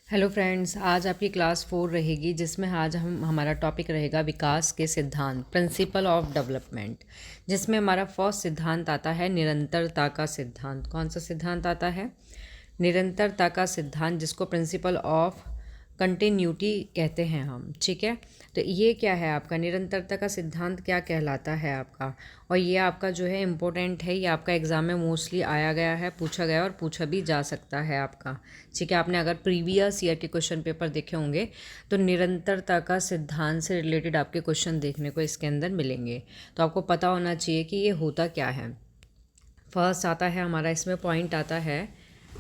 Hello friends, आज आपकी class 4 रहेगी जिसमें आज हमारा टॉपिक रहेगा विकास के सिद्धांत, प्रिंसिपल ऑफ डेवलपमेंट। जिसमें हमारा फर्स्ट सिद्धांत आता है निरंतरता का सिद्धांत। कौन सा सिद्धांत आता है? निरंतरता का सिद्धांत, जिसको प्रिंसिपल ऑफ कंटिन्यूटी कहते हैं हम। ठीक है, तो ये क्या है आपका निरंतरता का सिद्धांत क्या कहलाता है आपका, और ये आपका जो है इम्पोर्टेंट है। ये आपका एग्ज़ाम में मोस्टली आया गया है, पूछा गया और पूछा भी जा सकता है आपका। ठीक है, आपने अगर प्रीवियस ईयर के क्वेश्चन पेपर देखे होंगे तो निरंतरता का सिद्धांत से रिलेटेड आपके क्वेश्चन देखने को इसके अंदर मिलेंगे। तो आपको पता होना चाहिए कि ये होता क्या है। फर्स्ट आता है हमारा, इसमें पॉइंट आता है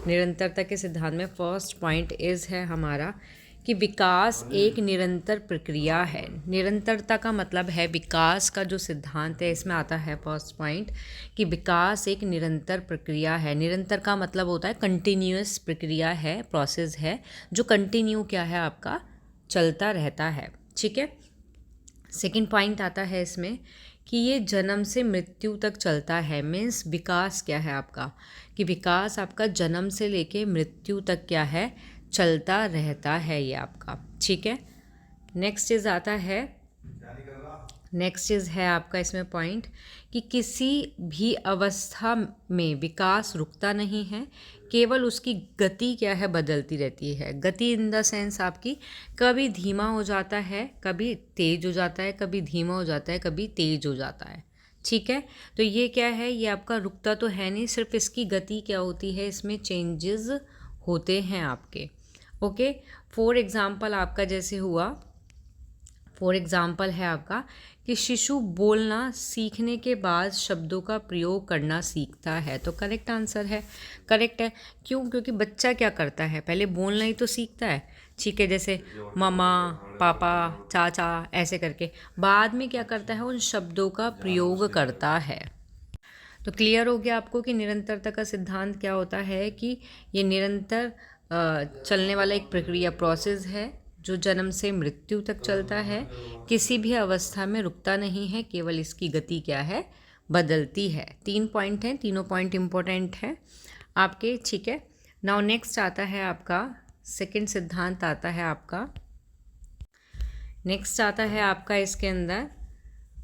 निरंतरता के सिद्धांत में। फर्स्ट पॉइंट इज़ है हमारा कि विकास एक निरंतर प्रक्रिया है। निरंतरता का मतलब है विकास का जो सिद्धांत है, इसमें आता है फर्स्ट पॉइंट कि विकास एक निरंतर प्रक्रिया है। निरंतर का मतलब होता है कंटिन्यूअस प्रक्रिया है, प्रोसेस है जो कंटिन्यू क्या है आपका चलता रहता है। ठीक है, सेकंड पॉइंट आता है इसमें कि ये जन्म से मृत्यु तक चलता है। मीन्स विकास क्या है आपका, कि विकास आपका जन्म से लेके मृत्यु तक क्या है चलता रहता है ये आपका। ठीक है, नेक्स्ट चीज़ आता है, नेक्स्ट चीज़ है आपका इसमें पॉइंट कि किसी भी अवस्था में विकास रुकता नहीं है, केवल उसकी गति क्या है बदलती रहती है। गति इन द सेंस आपकी कभी धीमा हो जाता है, कभी तेज हो जाता है, कभी धीमा हो जाता है, कभी तेज हो जाता है। ठीक है, तो ये क्या है, ये आपका रुकता तो है नहीं, सिर्फ इसकी गति क्या होती है, इसमें चेंजेस होते हैं आपके। ओके, फॉर एग्ज़ाम्पल आपका जैसे हुआ, फॉर एग्ज़ाम्पल है आपका कि शिशु बोलना सीखने के बाद शब्दों का प्रयोग करना सीखता है। तो करेक्ट आंसर है, करेक्ट है। क्यों? क्योंकि बच्चा क्या करता है, पहले बोलना ही तो सीखता है। ठीक है, जैसे मम्मा, पापा, चाचा ऐसे करके, बाद में क्या करता है, उन शब्दों का प्रयोग करता है। तो क्लियर हो गया आपको कि निरंतरता का सिद्धांत क्या होता है, कि ये निरंतर चलने वाला एक प्रक्रिया, प्रोसेस है जो जन्म से मृत्यु तक चलता है, किसी भी अवस्था में रुकता नहीं है, केवल इसकी गति क्या है बदलती है। 3 पॉइंट हैं, तीनों पॉइंट इम्पोर्टेंट हैं आपके। ठीक है, नाउ नेक्स्ट आता है आपका सेकंड सिद्धांत आता है आपका, नेक्स्ट आता है आपका इसके अंदर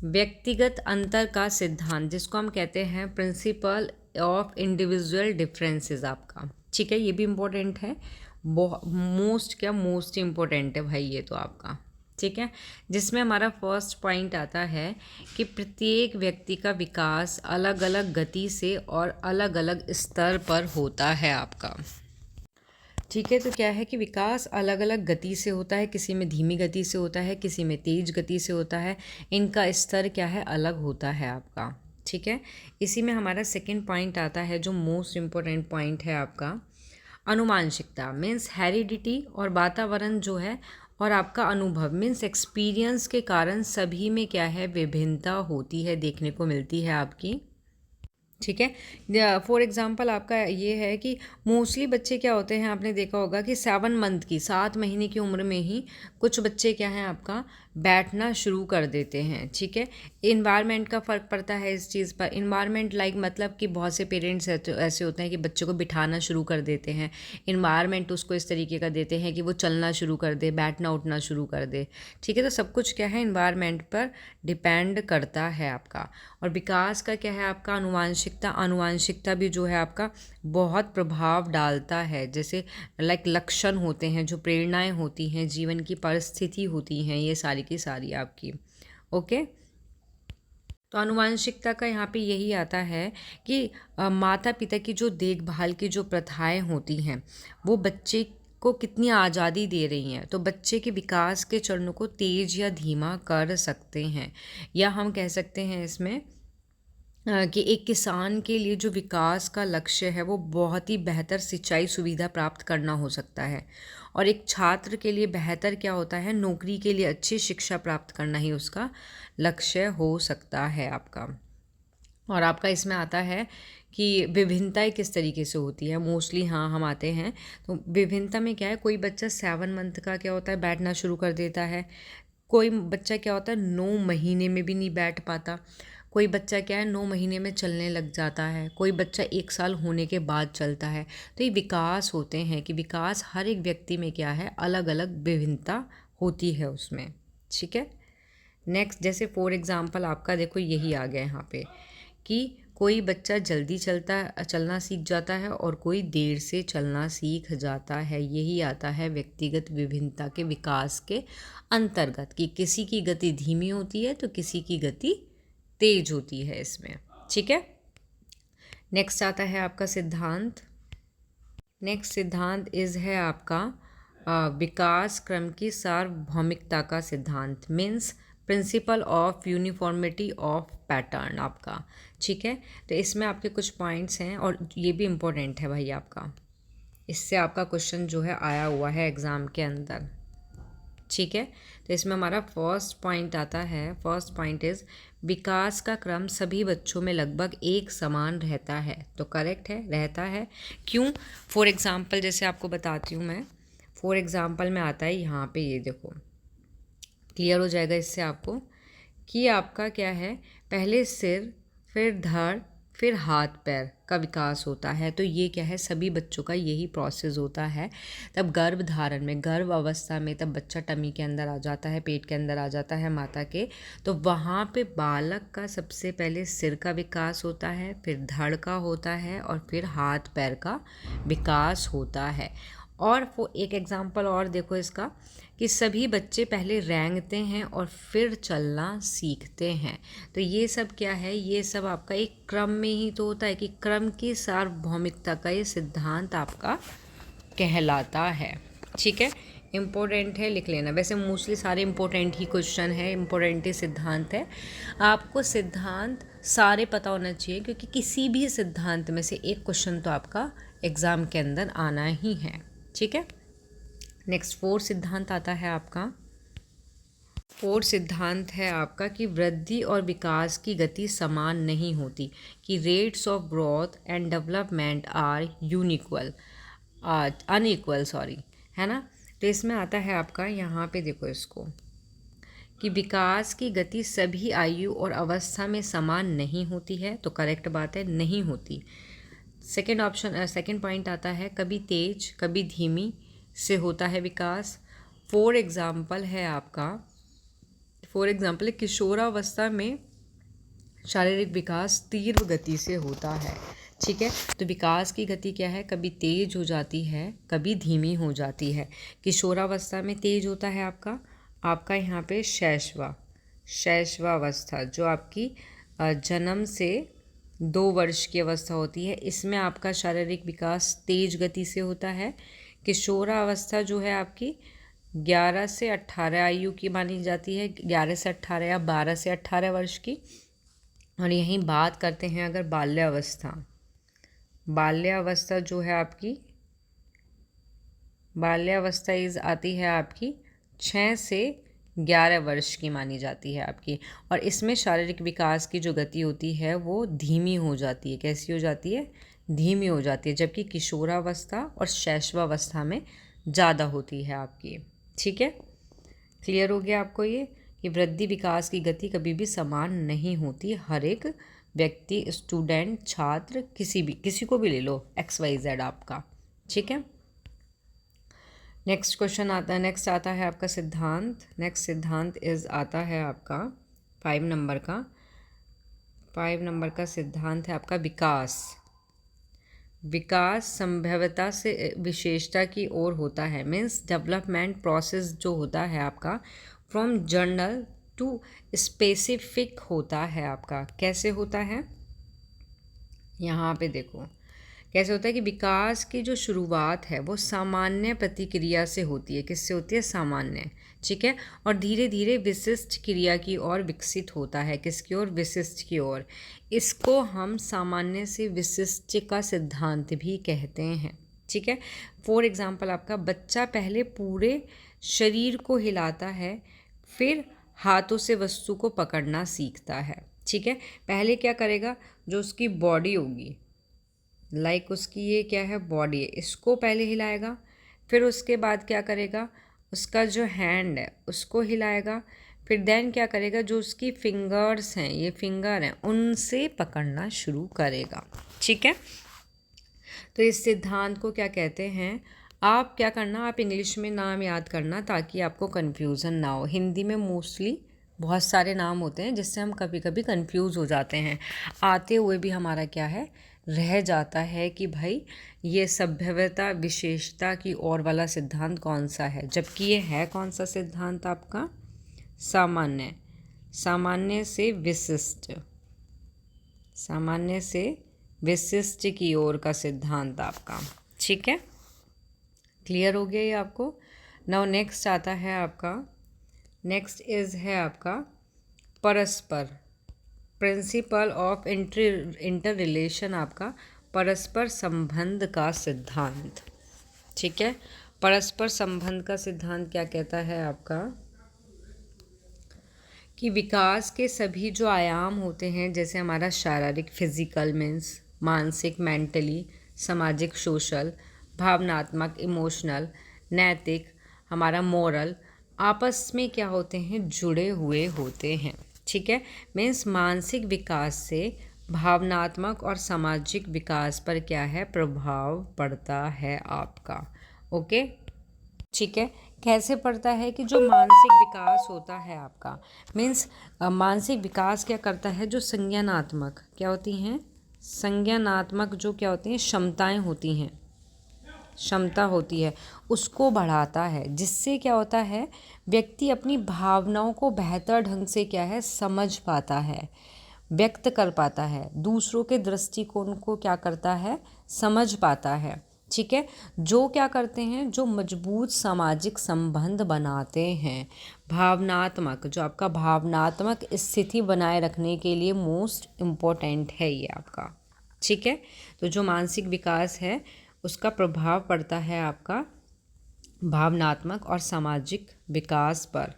व्यक्तिगत अंतर का सिद्धांत, जिसको हम कहते हैं प्रिंसिपल ऑफ इंडिविजुअल डिफरेंसेस आपका। ठीक है, ये भी इम्पोर्टेंट है, मोस्ट इम्पोर्टेंट है भाई ये तो आपका। ठीक है, जिसमें हमारा फर्स्ट पॉइंट आता है कि प्रत्येक व्यक्ति का विकास अलग अलग गति से और अलग अलग स्तर पर होता है आपका। ठीक है, तो क्या है कि विकास अलग अलग गति से होता है, किसी में धीमी गति से होता है, किसी में तेज गति से होता है, इनका स्तर क्या है अलग होता है आपका। ठीक है, इसी में हमारा सेकंड पॉइंट आता है जो मोस्ट इम्पोर्टेंट पॉइंट है आपका, अनुवांशिकता। मीन्स हेरिडिटी और वातावरण जो है और आपका अनुभव, मीन्स एक्सपीरियंस के कारण सभी में क्या है विभिन्नता होती है, देखने को मिलती है आपकी। ठीक है, फॉर एग्ज़ाम्पल आपका ये है कि मोस्टली बच्चे क्या होते हैं, आपने देखा होगा कि 7 मंथ की 7 महीने की उम्र में ही कुछ बच्चे क्या हैं आपका बैठना शुरू कर देते हैं। ठीक है, इन्वायरमेंट का फ़र्क पड़ता है इस चीज़ पर। इन्वायरमेंट लाइक मतलब कि बहुत से पेरेंट्स ऐसे होते हैं कि बच्चों को बिठाना शुरू कर देते हैं, इन्वायरमेंट उसको इस तरीके का देते हैं कि वो चलना शुरू कर दे, बैठना उठना शुरू कर दे। ठीक है, तो सब कुछ क्या है इन्वायरमेंट पर डिपेंड करता है आपका। और विकास का क्या है आपका अनुवांशिकता, अनुवांशिकता भी जो है आपका बहुत प्रभाव डालता है। जैसे लाइक लक्षण होते हैं, जो प्रेरणाएं होती हैं, जीवन की परिस्थिति होती हैं, ये सारी की सारी आपकी। ओके, तो अनुवांशिकता का यहाँ पे यही आता है कि माता पिता की जो देखभाल की जो प्रथाएं होती हैं वो बच्चे को कितनी आज़ादी दे रही हैं, तो बच्चे के विकास के चरणों को तेज या धीमा कर सकते हैं। या हम कह सकते हैं इसमें कि एक किसान के लिए जो विकास का लक्ष्य है वो बहुत ही बेहतर सिंचाई सुविधा प्राप्त करना हो सकता है, और एक छात्र के लिए बेहतर क्या होता है, नौकरी के लिए अच्छी शिक्षा प्राप्त करना ही उसका लक्ष्य हो सकता है आपका। और आपका इसमें आता है कि विभिन्नताएं किस तरीके से होती है। मोस्टली हाँ हम आते हैं, तो विभिन्नता में क्या है, कोई बच्चा 7 मंथ का क्या होता है बैठना शुरू कर देता है, कोई बच्चा क्या होता है 9 महीने में भी नहीं बैठ पाता, कोई बच्चा क्या है 9 महीने में चलने लग जाता है, कोई बच्चा 1 साल होने के बाद चलता है। तो ये विकास होते हैं कि विकास हर एक व्यक्ति में क्या है, अलग अलग विभिन्नता होती है उसमें। ठीक है। नेक्स्ट, जैसे फॉर एग्ज़ाम्पल आपका देखो यही आ गया यहाँ पे कि कोई बच्चा जल्दी चलना सीख जाता है और कोई देर से चलना सीख जाता है। यही आता है व्यक्तिगत विभिन्नता के विकास के अंतर्गत कि किसी की गति धीमी होती है तो किसी की गति तेज होती है इसमें। ठीक है। नेक्स्ट आता है आपका सिद्धांत। नेक्स्ट सिद्धांत है आपका विकास क्रम की सार्वभौमिकता का सिद्धांत, means principle of uniformity of pattern आपका। ठीक है। तो इसमें आपके कुछ पॉइंट्स हैं और ये भी इम्पोर्टेंट है भाई आपका, इससे आपका क्वेश्चन जो है आया हुआ है एग्ज़ाम के अंदर। ठीक है। तो इसमें हमारा फर्स्ट पॉइंट आता है, फर्स्ट पॉइंट इज़ विकास का क्रम सभी बच्चों में लगभग एक समान रहता है। तो करेक्ट है, रहता है। क्यों? फॉर एग्ज़ाम्पल जैसे आपको बताती हूँ मैं, फॉर एग्ज़ाम्पल में आता है यहाँ पे, ये देखो क्लियर हो जाएगा इससे आपको कि आपका क्या है, पहले सिर, फिर धड़, फिर हाथ पैर का विकास होता है। तो ये क्या है, सभी बच्चों का यही प्रोसेस होता है। तब गर्भ धारण में, गर्भ अवस्था में तब बच्चा टमी के अंदर आ जाता है, पेट के अंदर आ जाता है माता के। तो वहाँ पे बालक का सबसे पहले सिर का विकास होता है, फिर धड़ का होता है और फिर हाथ पैर का विकास होता है। और वो एक एग्जाम्पल और देखो इसका कि सभी बच्चे पहले रेंगते हैं और फिर चलना सीखते हैं। तो ये सब क्या है, ये सब आपका एक क्रम में ही तो होता है कि क्रम की सार्वभौमिकता का ये सिद्धांत आपका कहलाता है। ठीक है। इम्पोर्टेंट है, लिख लेना। वैसे मोस्टली सारे इम्पोर्टेंट ही क्वेश्चन है, इम्पोर्टेंट ही सिद्धांत है। आपको सिद्धांत सारे पता होना चाहिए क्योंकि किसी भी सिद्धांत में से एक क्वेश्चन तो आपका एग्ज़ाम के अंदर आना ही है। ठीक है। नेक्स्ट फोर्थ सिद्धांत आता है आपका, फोर्थ सिद्धांत है आपका कि वृद्धि और विकास की गति समान नहीं होती, कि rates of growth and development are unequal sorry, है ना। तो इसमें आता है आपका यहाँ पे देखो इसको कि विकास की गति सभी आयु और अवस्था में समान नहीं होती है। तो करेक्ट बात है, नहीं होती। सेकेंड ऑप्शन, सेकेंड पॉइंट आता है कभी तेज कभी धीमी से होता है विकास। फॉर एग्ज़ाम्पल है आपका, फॉर एग्ज़ाम्पल किशोरावस्था में शारीरिक विकास तीव्र गति से होता है। ठीक है। तो विकास की गति क्या है, कभी तेज हो जाती है कभी धीमी हो जाती है। किशोरावस्था में तेज होता है आपका यहाँ पे शैशवावस्था जो आपकी जन्म से 2 वर्ष की अवस्था होती है, इसमें आपका शारीरिक विकास तेज गति से होता है। किशोरावस्था जो है आपकी 11 से 18 आयु की मानी जाती है, 11 से 18 या 12 से 18 वर्ष की। और यहीं बात करते हैं अगर बाल्यावस्था जो है आपकी, बाल्यावस्था आती है आपकी 6 से 11 वर्ष की मानी जाती है आपकी। और इसमें शारीरिक विकास की जो गति होती है वो धीमी हो जाती है। कैसी हो जाती है, धीमी हो जाती है, जबकि किशोरावस्था और शैशवावस्था में ज़्यादा होती है आपकी। ठीक है। क्लियर हो गया आपको ये कि वृद्धि विकास की गति कभी भी समान नहीं होती। हर एक व्यक्ति, स्टूडेंट, छात्र, किसी को भी ले लो, XYZ आपका। ठीक है। नेक्स्ट क्वेश्चन आता है, नेक्स्ट आता है आपका सिद्धांत। नेक्स्ट सिद्धांत आता है आपका 5 नंबर का सिद्धांत है आपका विकास संभवता से विशेषता की ओर होता है। मीन्स डेवलपमेंट प्रोसेस जो होता है आपका फ्रॉम जनरल टू स्पेसिफिक होता है आपका। कैसे होता है, यहाँ पे देखो कैसे होता है कि विकास की जो शुरुआत है वो सामान्य प्रतिक्रिया से होती है। किससे होती है, सामान्य। ठीक है। और धीरे धीरे विशिष्ट क्रिया की ओर विकसित होता है। किसकी ओर, विशिष्ट की ओर। इसको हम सामान्य से विशिष्ट का सिद्धांत भी कहते हैं। ठीक है। फॉर एग्जाम्पल आपका बच्चा पहले पूरे शरीर को हिलाता है, फिर हाथों से वस्तु को पकड़ना सीखता है। ठीक है। पहले क्या करेगा, जो उसकी बॉडी होगी, लाइक उसकी ये क्या है, बॉडी है, इसको पहले हिलाएगा। फिर उसके बाद क्या करेगा, उसका जो हैंड है उसको हिलाएगा। फिर देन क्या करेगा, जो उसकी फिंगर्स हैं, ये फिंगर हैं, उनसे पकड़ना शुरू करेगा। ठीक है, तो इस सिद्धांत को क्या कहते हैं। आप क्या करना, आप इंग्लिश में नाम याद करना ताकि आपको कन्फ्यूज़न ना हो। हिंदी में मोस्टली बहुत सारे नाम होते हैं जिससे हम कभी कभी कंफ्यूज हो जाते हैं, आते हुए भी हमारा क्या है, रह जाता है कि भाई ये सभ्यता विशेषता की ओर वाला सिद्धांत कौन सा है, जबकि ये है कौन सा सिद्धांत आपका, सामान्य, सामान्य से विशिष्ट, सामान्य से विशिष्ट की ओर का सिद्धांत आपका। ठीक है, क्लियर हो गया ये आपको। नाउ नेक्स्ट आता है आपका, नेक्स्ट है आपका परस्पर, प्रिंसिपल ऑफ इंटर रिलेशन, आपका परस्पर संबंध का सिद्धांत। ठीक है, परस्पर संबंध का सिद्धांत क्या कहता है आपका, कि विकास के सभी जो आयाम होते हैं, जैसे हमारा शारीरिक फिजिकल मीन्स, मानसिक मेंटली, सामाजिक सोशल, भावनात्मक इमोशनल, नैतिक हमारा मोरल, आपस में क्या होते हैं, जुड़े हुए होते हैं। ठीक है, मीन्स मानसिक विकास से भावनात्मक और सामाजिक विकास पर क्या है, प्रभाव पड़ता है आपका। ओके, ठीक है, कैसे पड़ता है कि जो मानसिक विकास होता है आपका, मीन्स मानसिक विकास क्या करता है, जो संज्ञानात्मक क्या होती हैं, संज्ञानात्मक जो क्या होती हैं, क्षमताएं होती हैं, क्षमता होती है, उसको बढ़ाता है, जिससे क्या होता है, व्यक्ति अपनी भावनाओं को बेहतर ढंग से क्या है, समझ पाता है, व्यक्त कर पाता है, दूसरों के दृष्टिकोण को क्या करता है, समझ पाता है। ठीक है, जो क्या करते हैं, जो मजबूत सामाजिक संबंध बनाते हैं, भावनात्मक, जो आपका भावनात्मक स्थिति बनाए रखने के लिए मोस्ट इम्पोर्टेंट है ये आपका। ठीक है, तो जो मानसिक विकास है उसका प्रभाव पड़ता है आपका भावनात्मक और सामाजिक विकास पर।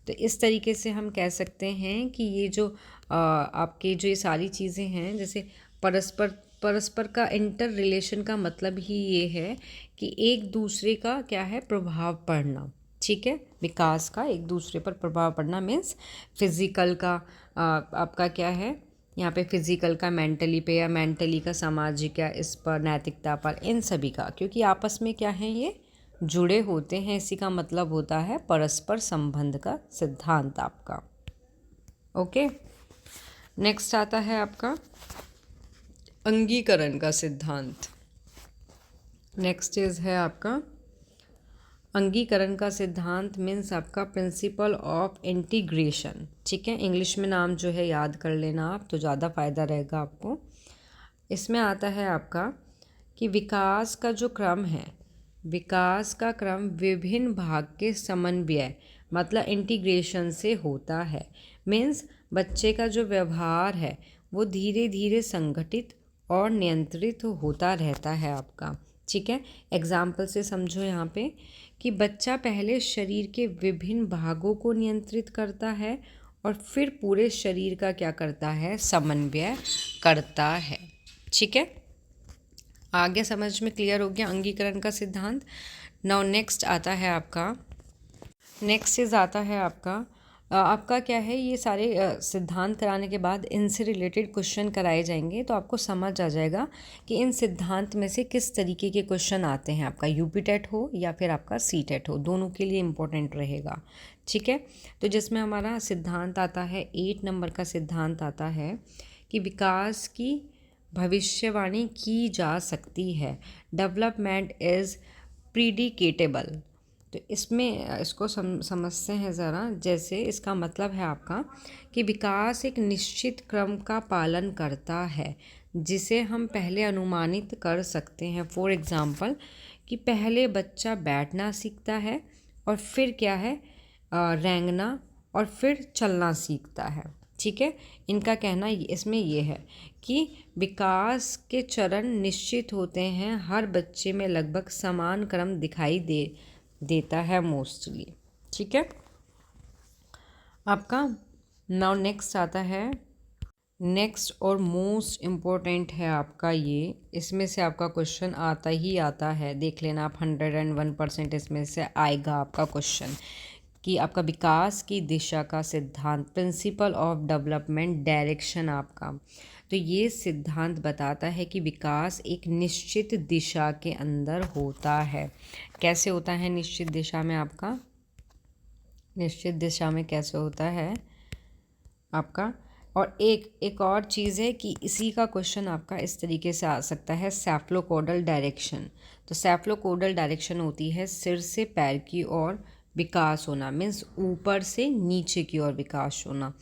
तो इस तरीके से हम कह सकते हैं कि ये जो आपके जो ये सारी चीज़ें हैं, जैसे परस्पर का इंटर रिलेशन का मतलब ही ये है कि एक दूसरे का क्या है, प्रभाव पड़ना। ठीक है, विकास का एक दूसरे पर प्रभाव पड़ना मीन्स फिज़िकल का आपका क्या है, यहाँ पे फिज़िकल का मेंटली पे, या मेंटली का सामाजिक, या इस पर नैतिकता पर, इन सभी का, क्योंकि आपस में क्या है, ये जुड़े होते हैं। इसी का मतलब होता है परस्पर संबंध का सिद्धांत आपका। ओके, नेक्स्ट आता है आपका अंगीकरण का सिद्धांत। नेक्स्ट है आपका अंगीकरण का सिद्धांत, मीन्स आपका प्रिंसिपल ऑफ इंटीग्रेशन। ठीक है, इंग्लिश में नाम जो है याद कर लेना आप, तो ज़्यादा फ़ायदा रहेगा आपको। इसमें आता है आपका कि विकास का जो क्रम है, विकास का क्रम विभिन्न भाग के समन्वय मतलब इंटीग्रेशन से होता है। मीन्स बच्चे का जो व्यवहार है वो धीरे धीरे संगठित और नियंत्रित होता रहता है आपका। ठीक है, एग्जाम्पल से समझो यहाँ पे कि बच्चा पहले शरीर के विभिन्न भागों को नियंत्रित करता है और फिर पूरे शरीर का क्या करता है, समन्वय करता है। ठीक है, आगे समझ में क्लियर हो गया अंगीकरण का सिद्धांत। नाउ नेक्स्ट आता है आपका, नेक्स्ट आता है आपका क्या है, ये सारे सिद्धांत कराने के बाद इनसे रिलेटेड क्वेश्चन कराए जाएंगे, तो आपको समझ आ जाएगा कि इन सिद्धांत में से किस तरीके के क्वेश्चन आते हैं। आपका यूपी टेट हो या फिर आपका सी टेट हो, दोनों के लिए इम्पोर्टेंट रहेगा। ठीक है, तो जिसमें हमारा सिद्धांत आता है 8 नंबर का सिद्धांत आता है कि विकास की भविष्यवाणी की जा सकती है, डेवलपमेंट इज़ प्रीडिकेटेबल। तो इसमें इसको समझते हैं ज़रा। जैसे इसका मतलब है आपका कि विकास एक निश्चित क्रम का पालन करता है जिसे हम पहले अनुमानित कर सकते हैं। फॉर एग्ज़ाम्पल कि पहले बच्चा बैठना सीखता है और फिर क्या है, रेंगना और फिर चलना सीखता है। ठीक है, इनका कहना इसमें ये है कि विकास के चरण निश्चित होते हैं, हर बच्चे में लगभग समान क्रम दिखाई देता है मोस्टली। ठीक है, आपका नाउ नेक्स्ट आता है, नेक्स्ट और मोस्ट इम्पोर्टेंट है आपका ये, इसमें से आपका क्वेश्चन आता है, देख लेना आप, 101% इसमें से आएगा आपका क्वेश्चन कि आपका विकास की दिशा का सिद्धांत, प्रिंसिपल ऑफ डेवलपमेंट डायरेक्शन आपका। तो ये सिद्धांत बताता है कि विकास एक निश्चित दिशा के अंदर होता है। कैसे होता है निश्चित दिशा में आपका? निश्चित दिशा में कैसे होता है आपका? और एक और चीज़ है कि इसी का क्वेश्चन आपका इस तरीके से आ सकता है, सेफ्लोकोडल डायरेक्शन। तो सेफ्लोकोडल डायरेक्शन होती है सिर से पैर की ओर विकास होना, मीन्स ऊपर से नीचे की ओर विकास होना।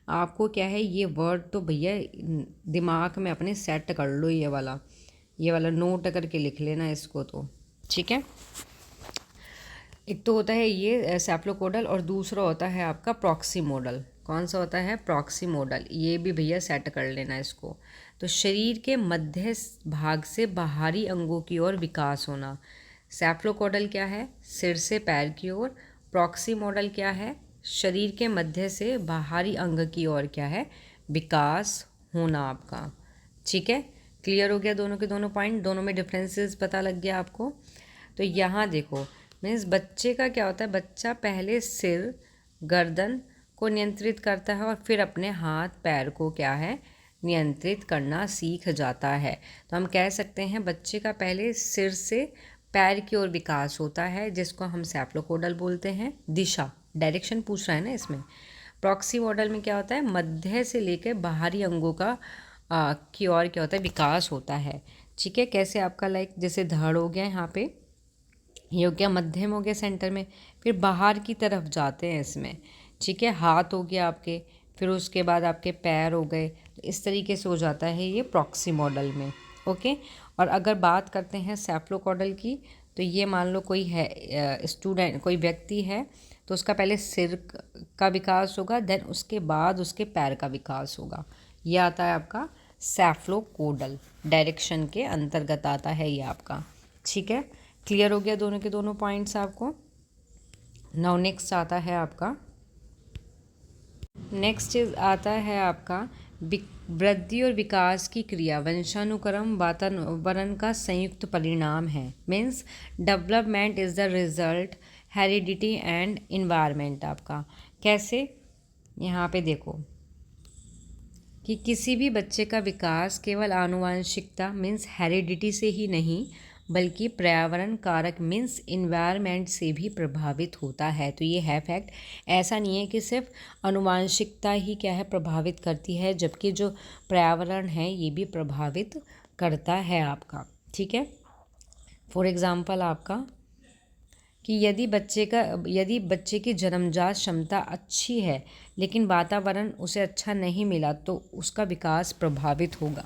आपको क्या है, ये वर्ड तो भैया दिमाग में अपने सेट कर लो, ये वाला नोट करके लिख लेना इसको, तो ठीक है। एक तो होता है ये सेफ्लोकोडल, और दूसरा होता है आपका प्रॉक्सीमोडल। कौन सा होता है? प्रॉक्सीमोडल। ये भी भैया सेट कर लेना इसको। तो शरीर के मध्य भाग से बाहरी अंगों की ओर विकास होना। सेफ्लोकोडल क्या है? सिर से पैर की ओर। प्रॉक्सीमोडल क्या है? शरीर के मध्य से बाहरी अंग की ओर क्या है? विकास होना आपका। ठीक है, क्लियर हो गया दोनों के दोनों पॉइंट, दोनों में डिफरेंसेस पता लग गया आपको। तो यहाँ देखो, मीन्स बच्चे का क्या होता है, बच्चा पहले सिर गर्दन को नियंत्रित करता है और फिर अपने हाथ पैर को क्या है, नियंत्रित करना सीख जाता है। तो हम कह सकते हैं बच्चे का पहले सिर से पैर की ओर विकास होता है, जिसको हम सेफ्लोकोडल बोलते हैं। दिशा, डायरेक्शन पूछ रहा है ना इसमें। प्रॉक्सीमोडल में क्या होता है, मध्य से लेकर बाहरी अंगों का की ओर क्या होता है, विकास होता है। ठीक है, कैसे आपका लाइक जैसे धड़ हो गया यहाँ पे, ये हो गया मध्यम, हो गया सेंटर में, फिर बाहर की तरफ जाते हैं इसमें। ठीक है, हाथ हो गया आपके, फिर उसके बाद आपके पैर हो गए, तो इस तरीके से हो जाता है ये प्रॉक्सीमोडल में। ओके, और अगर बात करते हैं सेफ्लोकोडल की, तो ये मान लो कोई है स्टूडेंट, कोई व्यक्ति है, तो उसका पहले सिर का विकास होगा, देन उसके बाद उसके पैर का विकास होगा। ये आता है आपका सेफ्लोकोडल डायरेक्शन के अंतर्गत आता है ये आपका। ठीक है, क्लियर हो गया दोनों के दोनों पॉइंट्स आपको। नाउ नेक्स्ट आता है आपका, नेक्स्ट आता है आपका वृद्धि और विकास की क्रिया वंशानुक्रम वातावरण का संयुक्त परिणाम है। Means development is the result heredity and environment आपका। कैसे, यहाँ पे देखो कि किसी भी बच्चे का विकास केवल आनुवंशिकता मीन्स हेरिडिटी से ही नहीं, बल्कि पर्यावरण कारक मीन्स इन्वायरमेंट से भी प्रभावित होता है। तो ये है फैक्ट। ऐसा नहीं है कि सिर्फ आनुवंशिकता ही क्या है प्रभावित करती है, जबकि जो पर्यावरण है ये भी प्रभावित करता है आपका। ठीक है, फॉर एग्ज़ाम्पल आपका कि यदि बच्चे की जन्मजात क्षमता अच्छी है लेकिन वातावरण उसे अच्छा नहीं मिला, तो उसका विकास प्रभावित होगा।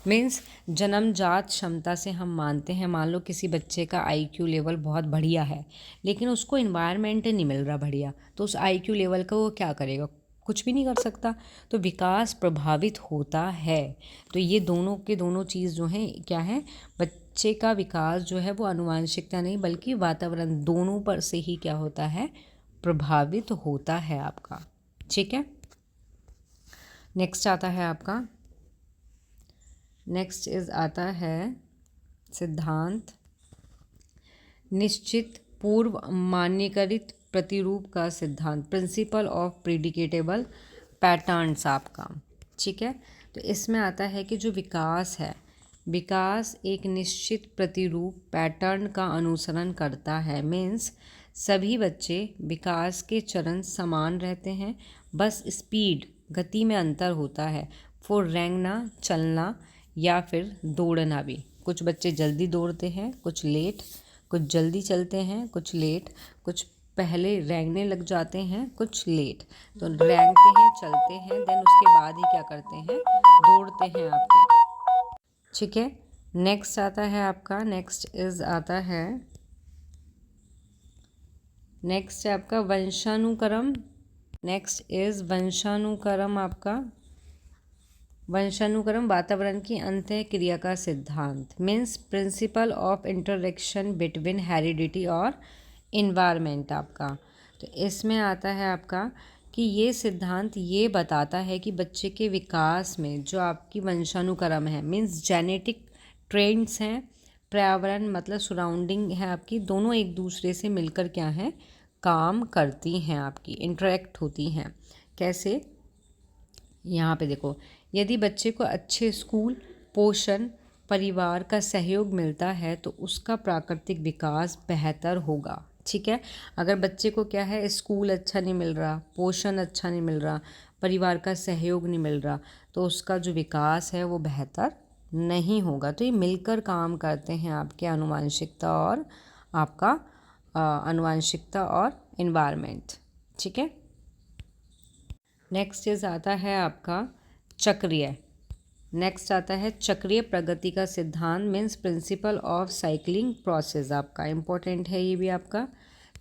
मीन्स जन्मजात क्षमता से हम मानते हैं, मान लो किसी बच्चे का आईक्यू लेवल बहुत बढ़िया है, लेकिन उसको इन्वायरमेंट नहीं मिल रहा बढ़िया, तो उस आईक्यू लेवल का वो क्या करेगा, कुछ भी नहीं कर सकता। तो विकास प्रभावित होता है। तो ये दोनों के दोनों चीज़ जो हैं क्या है, बच्चे का विकास जो है वो आनुवंशिकता नहीं बल्कि वातावरण दोनों पर से ही क्या होता है, प्रभावित होता है आपका। ठीक है, नेक्स्ट आता है आपका, नेक्स्ट आता है सिद्धांत निश्चित पूर्व मान्यकृत प्रतिरूप का सिद्धांत, प्रिंसिपल ऑफ प्रिडिकेटेबल पैटर्न्स आपका। ठीक है, तो इसमें आता है कि जो विकास है, विकास एक निश्चित प्रतिरूप पैटर्न का अनुसरण करता है। मीन्स सभी बच्चे विकास के चरण समान रहते हैं, बस स्पीड गति में अंतर होता है। फॉर रेंगना, चलना या फिर दौड़ना भी, कुछ बच्चे जल्दी दौड़ते हैं, कुछ लेट, कुछ जल्दी चलते हैं, कुछ लेट, कुछ पहले रेंगने लग जाते हैं, कुछ लेट। तो रेंगते हैं, चलते हैं, देन उसके बाद ही क्या करते हैं, दौड़ते हैं आपके। ठीक है, नेक्स्ट आता है आपका, नेक्स्ट है आपका वंशानुक्रम। नेक्स्ट इज वंशानुक्रम आपका, वंशानुक्रम वातावरण की अंतः क्रिया का सिद्धांत। Means principle of interaction between heredity और इन्वायरमेंट आपका। तो इसमें आता है आपका कि ये सिद्धांत ये बताता है कि बच्चे के विकास में जो आपकी वंशानुक्रम है, मीन्स जेनेटिक ट्रेंड्स हैं, पर्यावरण मतलब सराउंडिंग है आपकी, दोनों एक दूसरे से मिलकर क्या है, काम करती हैं, आपकी इंटरेक्ट होती हैं। कैसे? यहाँ पे देखो, यदि बच्चे को अच्छे स्कूल, पोषण, परिवार का सहयोग मिलता है तो उसका प्राकृतिक विकास बेहतर होगा। ठीक है, अगर बच्चे को क्या है, स्कूल अच्छा नहीं मिल रहा, पोषण अच्छा नहीं मिल रहा, परिवार का सहयोग नहीं मिल रहा, तो उसका जो विकास है वो बेहतर नहीं होगा। तो ये मिलकर काम करते हैं, आपके आनुवंशिकता और आपका आनुवंशिकता और एनवायरनमेंट। ठीक है, नेक्स्ट इज आता है आपका चक्रीय। नेक्स्ट आता है चक्रीय प्रगति का सिद्धांत, means principle of cycling process. आपका इम्पोर्टेंट है ये भी आपका।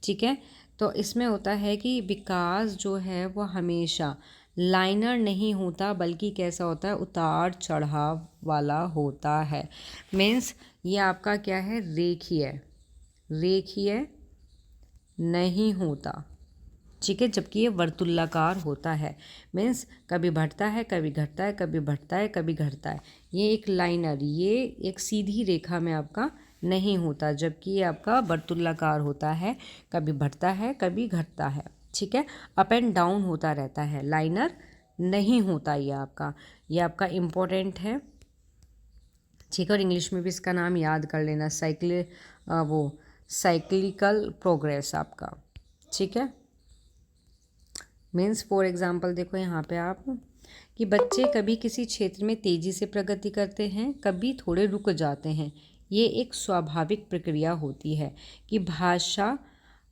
ठीक है, तो इसमें होता है कि विकास जो है वो हमेशा लाइनर नहीं होता, बल्कि कैसा होता है, उतार चढ़ाव वाला होता है। मीन्स ये आपका क्या है, रेखीय नहीं होता। ठीक है, जबकि ये वर्तुलाकार होता है। मीन्स कभी बढ़ता है, कभी घटता है, कभी बढ़ता है, कभी घटता है। ये एक लाइनर, ये एक सीधी रेखा में आपका नहीं होता, जबकि ये आपका वर्तुलाकार होता है, कभी बढ़ता है, कभी घटता है। ठीक है, अप एंड डाउन होता रहता है, लाइनर नहीं होता ये आपका इम्पोर्टेंट है। ठीक है, और इंग्लिश में भी इसका नाम याद कर लेना, साइक्लिकल प्रोग्रेस आपका। ठीक है, मीन्स फॉर एग्जाम्पल देखो यहाँ पे आप कि बच्चे कभी किसी क्षेत्र में तेज़ी से प्रगति करते हैं, कभी थोड़े रुक जाते हैं। ये एक स्वाभाविक प्रक्रिया होती है कि भाषा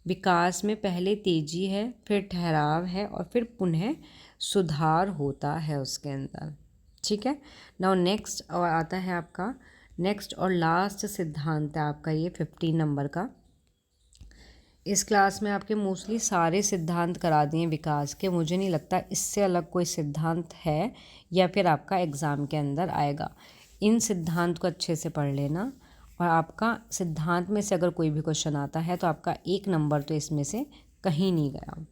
विकास में पहले तेज़ी है, फिर ठहराव है और फिर पुनः सुधार होता है उसके अंदर। ठीक है, नाउ नेक्स्ट और आता है आपका नेक्स्ट और लास्ट सिद्धांत है आपका ये 15 नंबर का। इस क्लास में आपके मोस्टली सारे सिद्धांत करा दिए विकास के। मुझे नहीं लगता इससे अलग कोई सिद्धांत है या फिर आपका एग्ज़ाम के अंदर आएगा। इन सिद्धांत को अच्छे से पढ़ लेना, और आपका सिद्धांत में से अगर कोई भी क्वेश्चन आता है तो आपका 1 नंबर तो इसमें से कहीं नहीं गया।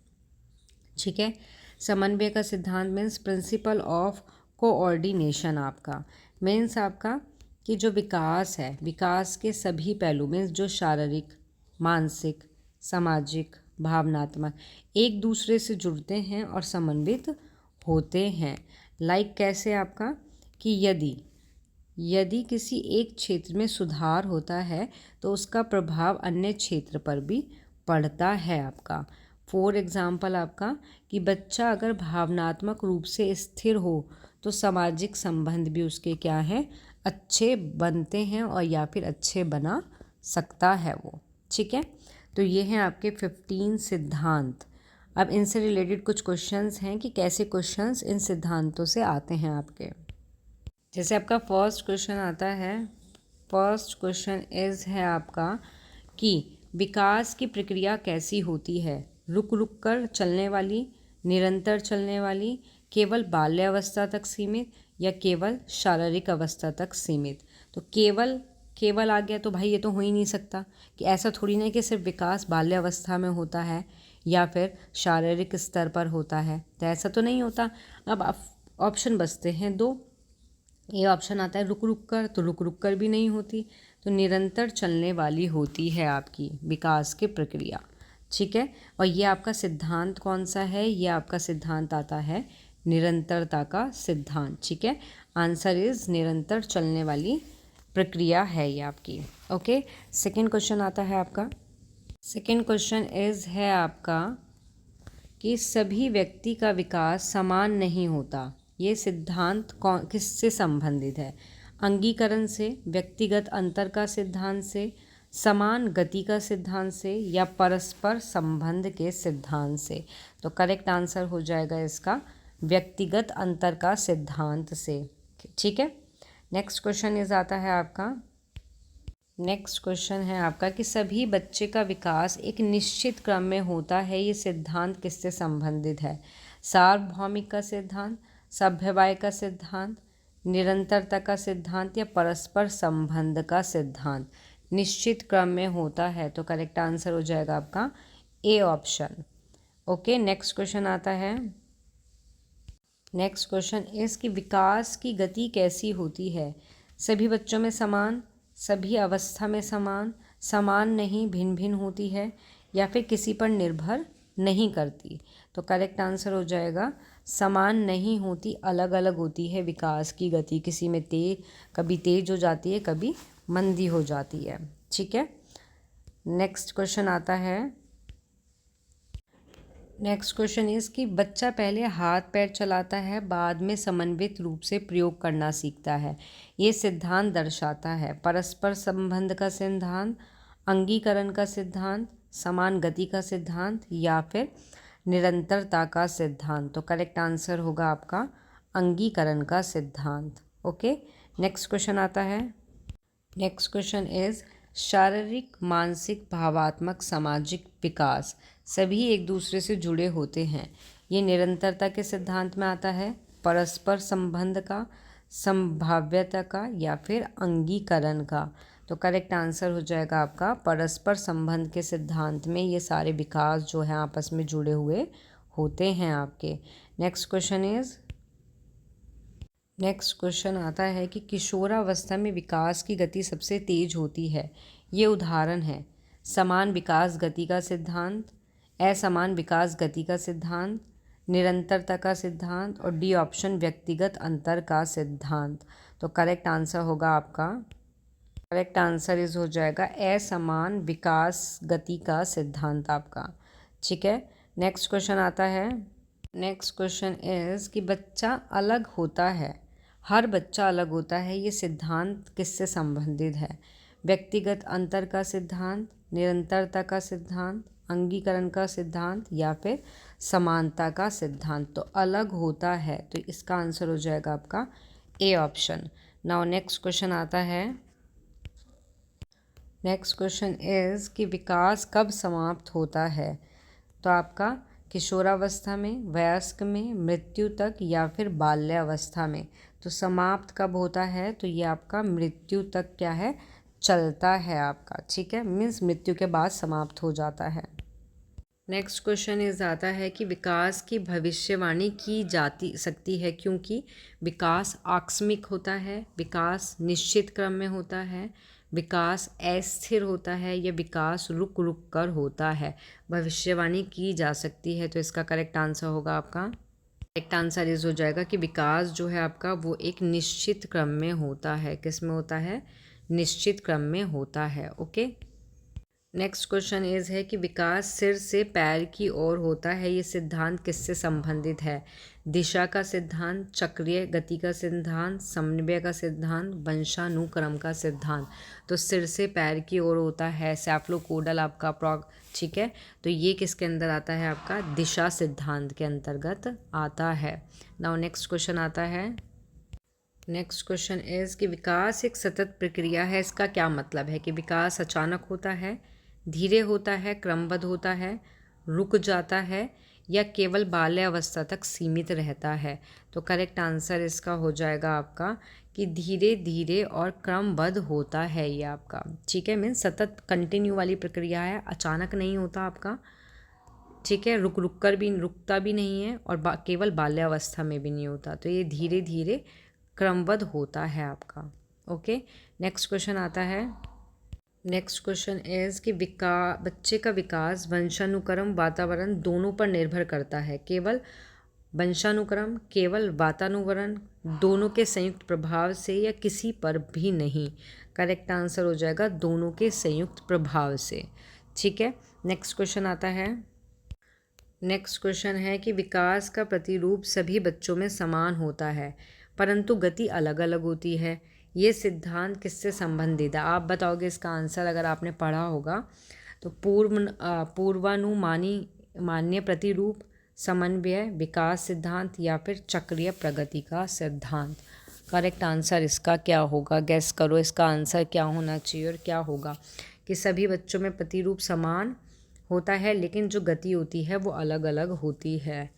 ठीक है, समन्वय का सिद्धांत मीन्स प्रिंसिपल ऑफ कोऑर्डिनेशन। आपका मीन्स आपका कि जो विकास है, विकास के सभी पहलू मीन्स जो शारीरिक, मानसिक, सामाजिक, भावनात्मक एक दूसरे से जुड़ते हैं और समन्वित होते हैं। लाइक कैसे आपका कि यदि किसी एक क्षेत्र में सुधार होता है तो उसका प्रभाव अन्य क्षेत्र पर भी पड़ता है आपका। फॉर एग्जाम्पल आपका कि बच्चा अगर भावनात्मक रूप से स्थिर हो तो सामाजिक संबंध भी उसके क्या है, अच्छे बनते हैं और या फिर अच्छे बना सकता है वो। ठीक है, तो ये हैं आपके 15 सिद्धांत। अब इनसे रिलेटेड कुछ क्वेश्चंस हैं कि कैसे क्वेश्चंस इन सिद्धांतों से आते हैं आपके। जैसे आपका फर्स्ट क्वेश्चन आता है, फर्स्ट क्वेश्चन है आपका कि विकास की प्रक्रिया कैसी होती है, रुक रुक कर चलने वाली, निरंतर चलने वाली, केवल बाल्यावस्था तक सीमित या केवल शारीरिक अवस्था तक सीमित। तो केवल आ गया तो भाई ये तो हो ही नहीं सकता कि ऐसा थोड़ी ना कि सिर्फ विकास बाल्यावस्था में होता है या फिर शारीरिक स्तर पर होता है, तो ऐसा तो नहीं होता। अब ऑप्शन बचते हैं 2। ये ऑप्शन आता है रुक रुक कर, तो रुक रुक कर भी नहीं होती, तो निरंतर चलने वाली होती है आपकी विकास की प्रक्रिया। ठीक है, और ये आपका सिद्धांत कौन सा है, ये आपका सिद्धांत आता है निरंतरता का सिद्धांत। ठीक है, आंसर इज निरंतर चलने वाली प्रक्रिया है ये आपकी। ओके, सेकंड क्वेश्चन आता है आपका। सेकंड क्वेश्चन है आपका कि सभी व्यक्ति का विकास समान नहीं होता। ये सिद्धांत किससे संबंधित है? अंगीकरण से, व्यक्तिगत अंतर का सिद्धांत से, समान गति का सिद्धांत से या परस्पर संबंध के सिद्धांत से। तो करेक्ट आंसर हो जाएगा इसका व्यक्तिगत अंतर का सिद्धांत से। ठीक है, नेक्स्ट क्वेश्चन आता है आपका। नेक्स्ट क्वेश्चन है आपका कि सभी बच्चे का विकास एक निश्चित क्रम में होता है। ये सिद्धांत किससे संबंधित है? सार्वभौमिक का सिद्धांत, सभ्यवाय का सिद्धांत, निरंतरता का सिद्धांत या परस्पर संबंध का सिद्धांत। निश्चित क्रम में होता है, तो करेक्ट आंसर हो जाएगा आपका A option. Okay, next question आता है। नेक्स्ट क्वेश्चन कि विकास की गति कैसी होती है? सभी बच्चों में समान, सभी अवस्था में समान, समान नहीं भिन्न भिन्न होती है, या फिर किसी पर निर्भर नहीं करती। तो करेक्ट आंसर हो जाएगा समान नहीं होती, अलग अलग होती है विकास की गति। किसी में कभी तेज हो जाती है, कभी मंदी हो जाती है। ठीक है, नेक्स्ट क्वेश्चन आता है। नेक्स्ट क्वेश्चन इज़ कि बच्चा पहले हाथ पैर चलाता है, बाद में समन्वित रूप से प्रयोग करना सीखता है। ये सिद्धांत दर्शाता है परस्पर संबंध का सिद्धांत, अंगीकरण का सिद्धांत, समान गति का सिद्धांत या फिर निरंतरता का सिद्धांत। तो करेक्ट आंसर होगा आपका अंगीकरण का सिद्धांत। ओके, नेक्स्ट क्वेश्चन आता है। नेक्स्ट क्वेश्चन इज़ शारीरिक, मानसिक, भावात्मक, सामाजिक विकास सभी एक दूसरे से जुड़े होते हैं। ये निरंतरता के सिद्धांत में आता है, परस्पर संबंध का, संभाव्यता का या फिर अंगीकरण का। तो करेक्ट आंसर हो जाएगा आपका परस्पर संबंध के सिद्धांत में ये सारे विकास जो है आपस में जुड़े हुए होते हैं आपके। नेक्स्ट क्वेश्चन आता है कि किशोरावस्था में विकास की गति सबसे तेज होती है। ये उदाहरण है समान विकास गति का सिद्धांत, असमान विकास गति का सिद्धांत, निरंतरता का सिद्धांत और डी ऑप्शन व्यक्तिगत अंतर का सिद्धांत। तो करेक्ट आंसर होगा आपका, करेक्ट आंसर इज हो जाएगा असमान विकास गति का सिद्धांत आपका। ठीक है, नेक्स्ट क्वेश्चन आता है। नेक्स्ट क्वेश्चन इज कि बच्चा अलग होता है, हर बच्चा अलग होता है, ये सिद्धांत किससे संबंधित है? व्यक्तिगत अंतर का सिद्धांत, निरंतरता का सिद्धांत, अंगीकरण का सिद्धांत या फिर समानता का सिद्धांत। तो अलग होता है, तो इसका आंसर हो जाएगा आपका A option. Now next question आता है। नेक्स्ट क्वेश्चन इज़ कि विकास कब समाप्त होता है? तो आपका किशोरावस्था में, वयस्क में, मृत्यु तक या फिर बाल्यावस्था में। तो समाप्त कब होता है? तो ये आपका मृत्यु तक क्या है, चलता है आपका। ठीक है, मीन्स मृत्यु के बाद समाप्त हो जाता है। नेक्स्ट क्वेश्चन इज आता है कि विकास की भविष्यवाणी की जाती सकती है क्योंकि विकास आकस्मिक होता है, विकास निश्चित क्रम में होता है, विकास अस्थिर होता है या विकास रुक रुक कर होता है। भविष्यवाणी की जा सकती है, तो इसका करेक्ट आंसर होगा आपका, करेक्ट आंसर इज हो जाएगा कि विकास जो है आपका वो एक निश्चित क्रम में होता है। किस में होता है? निश्चित क्रम में होता है। ओके, नेक्स्ट क्वेश्चन इज है कि विकास सिर से पैर की ओर होता है, ये सिद्धांत किससे संबंधित है? दिशा का सिद्धांत, चक्रीय गति का सिद्धांत, समन्वय का सिद्धांत, वंशानुक्रम का सिद्धांत। तो सिर से पैर की ओर होता है, सेफलोकोडल आपका ठीक है, तो ये किसके अंदर आता है? आपका दिशा सिद्धांत के अंतर्गत आता है। नाउ नेक्स्ट क्वेश्चन आता है। नेक्स्ट क्वेश्चन इज कि विकास एक सतत प्रक्रिया है, इसका क्या मतलब है? कि विकास अचानक होता है, धीरे होता है, क्रमबद्ध होता है, रुक जाता है या केवल बाल्यावस्था तक सीमित रहता है। तो करेक्ट आंसर इसका हो जाएगा आपका कि धीरे धीरे और क्रमबद्ध होता है ये आपका। ठीक है, मीन्स सतत कंटिन्यू वाली प्रक्रिया है, अचानक नहीं होता आपका। ठीक है, रुकता भी नहीं है और केवल बाल्यावस्था में भी नहीं होता। तो ये धीरे धीरे क्रमबद्ध होता है आपका। ओके, नेक्स्ट क्वेश्चन आता है। नेक्स्ट क्वेश्चन इज़ कि बच्चे का विकास वंशानुक्रम, वातावरण दोनों पर निर्भर करता है। केवल वंशानुक्रम, केवल वातावरण, दोनों के संयुक्त प्रभाव से या किसी पर भी नहीं। करेक्ट आंसर हो जाएगा दोनों के संयुक्त प्रभाव से। ठीक है, नेक्स्ट क्वेश्चन आता है। नेक्स्ट क्वेश्चन है कि विकास का प्रतिरूप सभी बच्चों में समान होता है परंतु गति अलग अलग होती है। ये सिद्धांत किससे संबंधित है? आप बताओगे इसका आंसर अगर आपने पढ़ा होगा तो। पूर्वानुमान्य प्रतिरूप, समन्वय, विकास सिद्धांत या फिर चक्रीय प्रगति का सिद्धांत। करेक्ट आंसर इसका क्या होगा? गैस करो इसका आंसर क्या होना चाहिए और क्या होगा? कि सभी बच्चों में प्रतिरूप समान होता है लेकिन जो गति होती है वो अलग अलग होती है।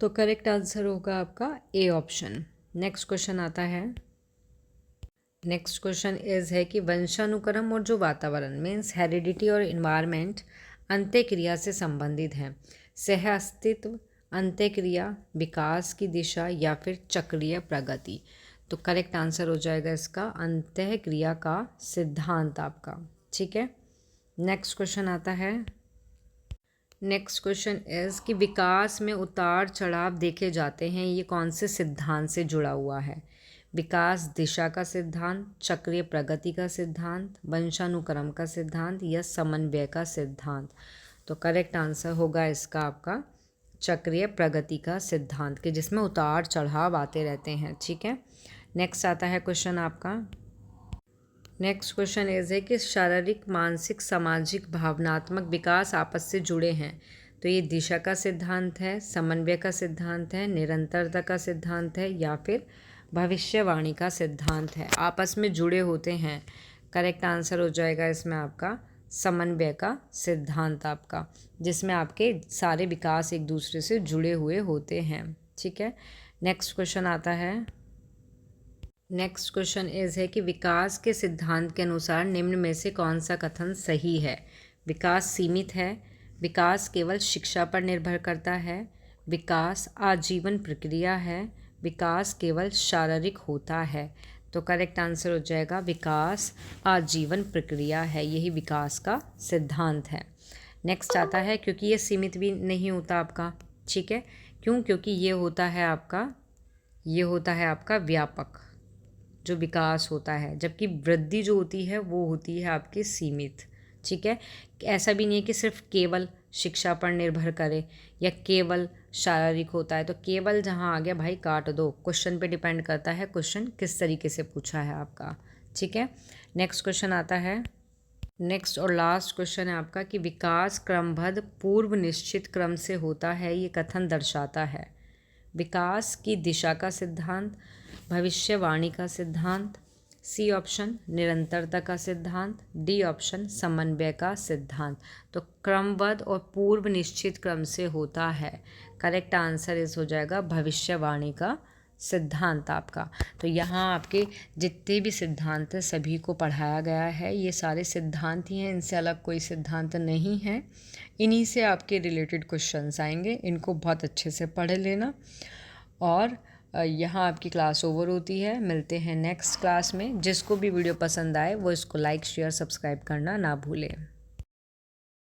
तो करेक्ट आंसर होगा आपका ए ऑप्शन। नेक्स्ट क्वेश्चन आता है। नेक्स्ट क्वेश्चन इज है कि वंशानुक्रम और जो वातावरण मीन्स हेरिडिटी और इन्वायरमेंट अंत्यक्रिया से संबंधित हैं। सह अस्तित्व, अंत्यक्रिया, विकास की दिशा या फिर चक्रीय प्रगति। तो करेक्ट आंसर हो जाएगा इसका अंत्यक्रिया का सिद्धांत आपका। ठीक है, नेक्स्ट क्वेश्चन आता है। नेक्स्ट क्वेश्चन इज कि विकास में उतार चढ़ाव देखे जाते हैं, ये कौन से सिद्धांत से जुड़ा हुआ है? विकास दिशा का सिद्धांत, चक्रीय प्रगति का सिद्धांत, वंशानुक्रम का सिद्धांत या समन्वय का सिद्धांत? तो करेक्ट आंसर होगा इसका आपका चक्रीय प्रगति का सिद्धांत, के जिसमें उतार चढ़ाव आते रहते हैं। ठीक है, नेक्स्ट आता है क्वेश्चन आपका। नेक्स्ट क्वेश्चन इज है कि शारीरिक, मानसिक, सामाजिक, भावनात्मक विकास आपस से जुड़े हैं। तो ये दिशा का सिद्धांत है, समन्वय का सिद्धांत है, निरंतरता का सिद्धांत है या फिर भविष्यवाणी का सिद्धांत है? आपस में जुड़े होते हैं। करेक्ट आंसर हो जाएगा इसमें आपका समन्वय का सिद्धांत आपका, जिसमें आपके सारे विकास एक दूसरे से जुड़े हुए होते हैं। ठीक है, नेक्स्ट क्वेश्चन आता है। नेक्स्ट क्वेश्चन इज है कि विकास के सिद्धांत के अनुसार निम्न में से कौन सा कथन सही है? विकास सीमित है, विकास केवल शिक्षा पर निर्भर करता है, विकास आजीवन प्रक्रिया है, विकास केवल शारीरिक होता है? तो करेक्ट आंसर हो जाएगा विकास आजीवन प्रक्रिया है, यही विकास का सिद्धांत है। नेक्स्ट आता है, क्योंकि ये सीमित भी नहीं होता आपका। ठीक है, क्यों? क्योंकि ये होता है आपका व्यापक जो विकास होता है, जबकि वृद्धि जो होती है वो होती है आपकी सीमित। ठीक है, ऐसा भी नहीं है कि सिर्फ केवल शिक्षा पर निर्भर करे या केवल शारीरिक होता है। तो केवल जहाँ आ गया भाई काट दो, क्वेश्चन पे डिपेंड करता है क्वेश्चन किस तरीके से पूछा है आपका। ठीक है, नेक्स्ट क्वेश्चन आता है। नेक्स्ट और लास्ट क्वेश्चन है आपका कि विकास क्रमबद्ध पूर्व निश्चित क्रम से होता है, ये कथन दर्शाता है? विकास की दिशा का सिद्धांत, भविष्यवाणी का सिद्धांत, सी ऑप्शन निरंतरता का सिद्धांत, डी ऑप्शन समन्वय का सिद्धांत? तो क्रमबद्ध और पूर्व निश्चित क्रम से होता है। करेक्ट आंसर इस हो जाएगा भविष्यवाणी का सिद्धांत आपका। तो यहाँ आपके जितने भी सिद्धांत हैं सभी को पढ़ाया गया है, ये सारे सिद्धांत ही हैं, इनसे अलग कोई सिद्धांत नहीं है। इन्हीं से आपके रिलेटेड क्वेश्चंस आएंगे, इनको बहुत अच्छे से पढ़ लेना। और यहाँ आपकी क्लास ओवर होती है, मिलते हैं नेक्स्ट क्लास में। जिसको भी वीडियो पसंद आए वो इसको लाइक, शेयर, सब्सक्राइब करना ना भूलें।